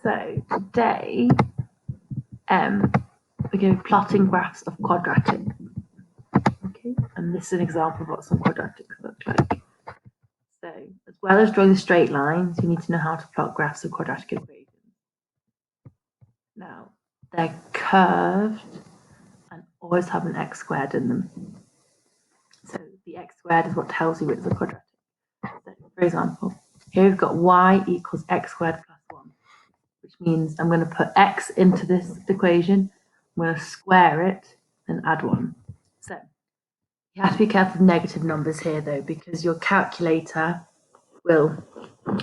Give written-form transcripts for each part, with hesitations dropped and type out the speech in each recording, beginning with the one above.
So today, we're going to be plotting graphs of quadratic. Okay, and this is an example of what some quadratics look like. So, as well as drawing the straight lines, you need to know how to plot graphs of quadratic equations. Now, they're curved and always have an x squared in them. So the x squared is what tells you it's a quadratic. So, for example, here we've got y equals x squared plus 1, which means I'm going to put x into this equation, I'm going to square it and add 1. So you have to be careful with negative numbers here though, because your calculator will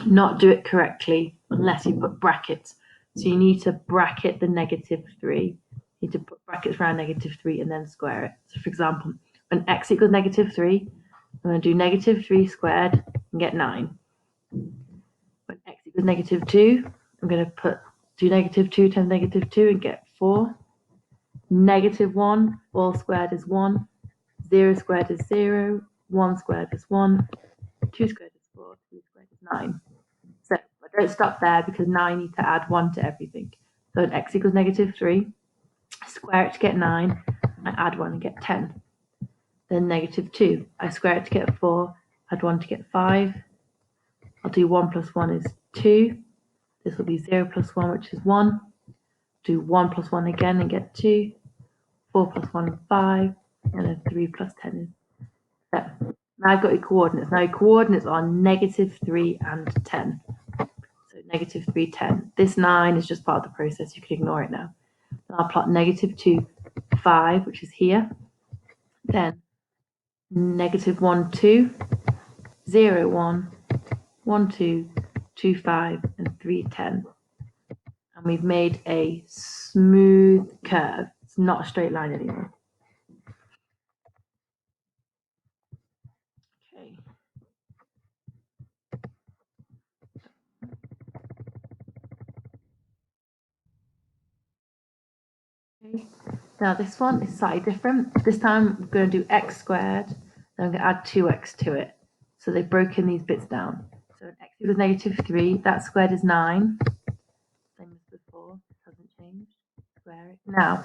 not do it correctly unless you put brackets. So you need to bracket the -3. You need to put brackets around -3 and then square it. So for example, when x equals -3, I'm going to do -3 squared and get 9. When x equals -2, I'm going to do -2 times -2 and get 4. -1 all squared is 1. 0 squared is 0. 1 squared is 1. 2 squared is 4. 3 squared is 9. So I don't stop there because now I need to add 1 to everything. So when x equals -3, square it to get 9, I add 1 and get 10. Then -2, I square it to get 4, add 1 to get 5. I'll do 1 plus 1 is 2. This will be 0 plus 1, which is 1. Do 1 plus 1 again and get 2. 4 plus 1 is 5. And then 3 plus 10 is 7. Now I've got your coordinates. Now your coordinates are -3 and 10. So -3, 10. This 9 is just part of the process. You can ignore it now. Then I'll plot -2, 5, which is here. Then -1, 2, 0, 1, 1, 2, 2, 5, and 3, 10. And we've made a smooth curve. It's not a straight line anymore. Okay. Now this one is slightly different. This time I'm going to do x squared, then I'm going to add 2x to it. So they've broken these bits down. So when x equals -3, that squared is 9. Same as before, it hasn't changed. Square it. Now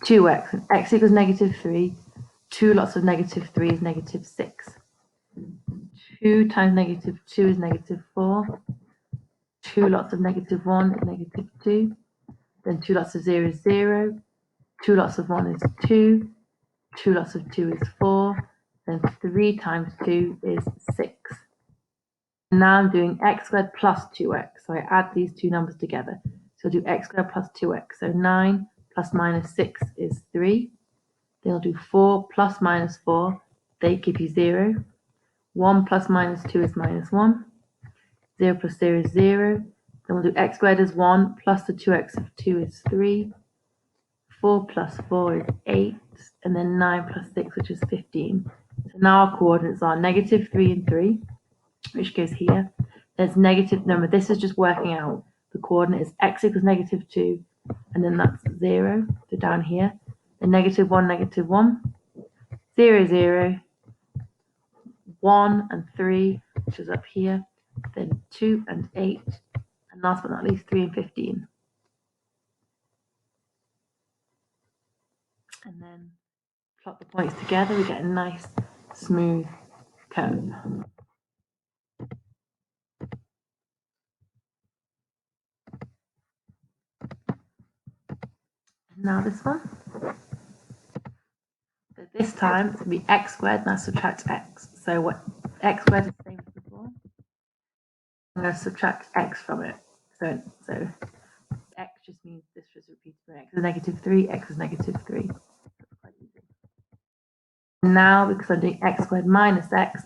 2x, when x equals -3, 2 lots of -3 is -6. 2 times -2 is -4. 2 lots of -1 is -2. Then 2 lots of 0 is 0. 2 lots of 1 is 2. 2 lots of 2 is 4. Then 3 times 2 is 6. And now I'm doing x squared plus 2x. So I add these two numbers together. So I'll do x squared plus 2x. So 9 plus -6 is 3. Then I'll do 4 plus -4. They give you 0. 1 plus -2 is -1. 0 plus 0 is 0. Then we'll do x squared is 1 plus the 2x of 2 is 3. 4 plus 4 is 8. And then 9 plus 6, which is 15. So now our coordinates are -3 and 3, which goes here. There's negative number. This is just working out the coordinate is x equals -2, and then that's 0. So down here, then -1, -1, 0, 0, 1 and 3, which is up here, then 2 and 8, and last but not least 3 and 15. And then plot the points together, we get a nice smooth curve. And now this one. So this time it's going to be x squared, and I subtract x. So what x squared is the same as before. I'm going to subtract x from it. So x just means this just repeats for x is -3, x is -3. That's quite easy. Now, because I'm doing x squared minus x,